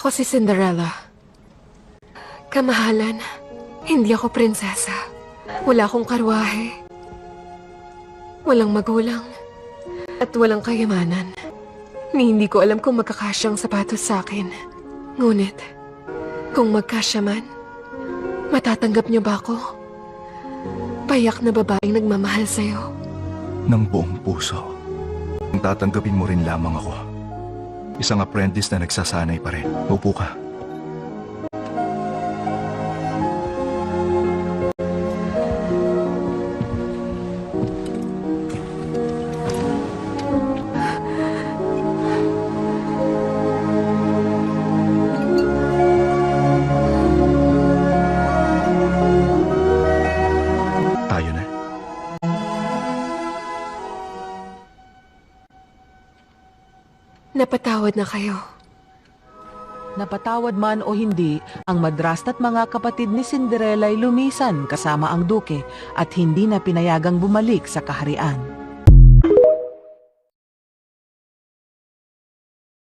Ako si Cinderella. Kamahalan, hindi ako prinsesa. Wala akong karwahe. Walang magulang. At walang kayamanan. Ni hindi ko alam kung magkakasyang sapatos sa akin. Ngunit, kung magkasya man, matatanggap niyo ba ako? Payak na babaeng nagmamahal sa'yo. Ng buong puso. Kung tatanggapin mo rin lamang ako. Isang apprentice na nagsasanay pa rin. Upo ka. Tayo na. Napatawad na kayo. Napatawad man o hindi, ang madrasta at mga kapatid ni Cinderella ay lumisan kasama ang duke at hindi na pinayagang bumalik sa kaharian.